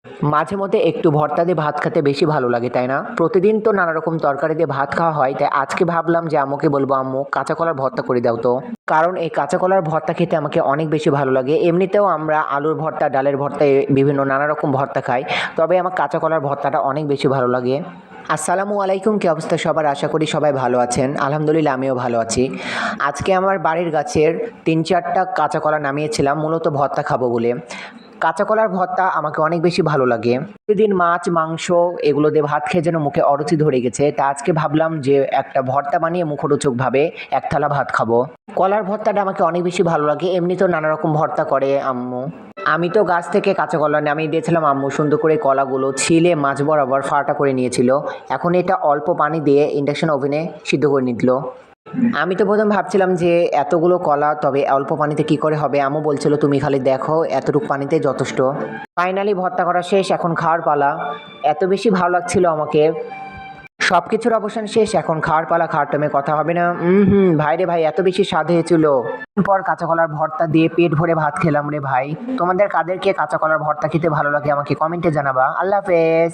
মাঝে মধ্যে একটু ভর্তা দিয়ে ভাত খেতে বেশি ভালো লাগে, তাই না? প্রতিদিন তো নানা রকম তরকারি দিয়ে ভাত খাওয়া হয়, তাই আজকে ভাবলাম যে আম্মুকে বলবো, আম্মু কাঁচা কলার ভর্তা করে দাও তো। কারণ এই কাঁচা কলার ভর্তা খেতে আমাকে অনেক বেশি ভালো লাগে। এমনিতেও আমরা আলুর ভর্তা, ডালের ভর্তা, বিভিন্ন নানা রকম ভর্তা খাই, তবে আমার কাঁচা কলার ভর্তাটা অনেক বেশি ভালো লাগে। আসসালামু আলাইকুম, কি অবস্থা সবার? আশা করি সবাই ভালো আছেন। আলহামদুলিল্লাহ, আমিও ভালো আছি। আজকে আমার বাড়ির গাছের ৩-৪টা কাঁচা কলা নামিয়েছিলাম মূলত ভর্তা খাবো বলে। কাঁচা কলার ভর্তা আমাকে অনেক বেশি ভালো লাগে। প্রতিদিন মাছ, মাংস এগুলো দিয়ে ভাত খেয়ে যেন মুখে অরুচি ধরে গেছে। তা আজকে ভাবলাম যে একটা ভর্তা বানিয়ে মুখরোচকভাবে এক থালা ভাত খাবো। কলার ভর্তাটা আমাকে অনেক বেশি ভালো লাগে। এমনিতেও নানা রকম ভর্তা করে আম্মু। আমি তো গাছ থেকে কাঁচা কলা নামিয়ে দিয়েছিলাম, আম্মু সুন্দর করে কলাগুলো ছিলে মাছ বরাবর ফাটা করে নিয়েছিল। এখন এটা অল্প পানি দিয়ে ইন্ডাকশন ওভেনে সিদ্ধ করে নিল। আমি তো প্রথম ভাবছিলাম যে এতগুলো কলা তবে অল্প পানিতে কি করে হবে। আম্মু বলছিল তুমি খালি দেখো, এতটুকু পানিতে যথেষ্ট। ফাইনালি ভর্তা করা শেষ, এখন খাওয়ার পালা। এত বেশি ভালো লাগছিল আমাকে। সবকিছুর অবসান শেষ, এখন খাওয়ার পালা। খাওয়ার টাইমে কথা হবে না। ভাই রে ভাই, এত বেশি স্বাদ হয়েছিল। পর কাঁচা কলার ভর্তা দিয়ে পেট ভরে ভাত খেলাম রে ভাই। তোমাদের কাদেরকে কাঁচা কলার ভর্তা খেতে ভালো লাগে আমাকে কমেন্টে জানাবা। আল্লাহ হাফেজ।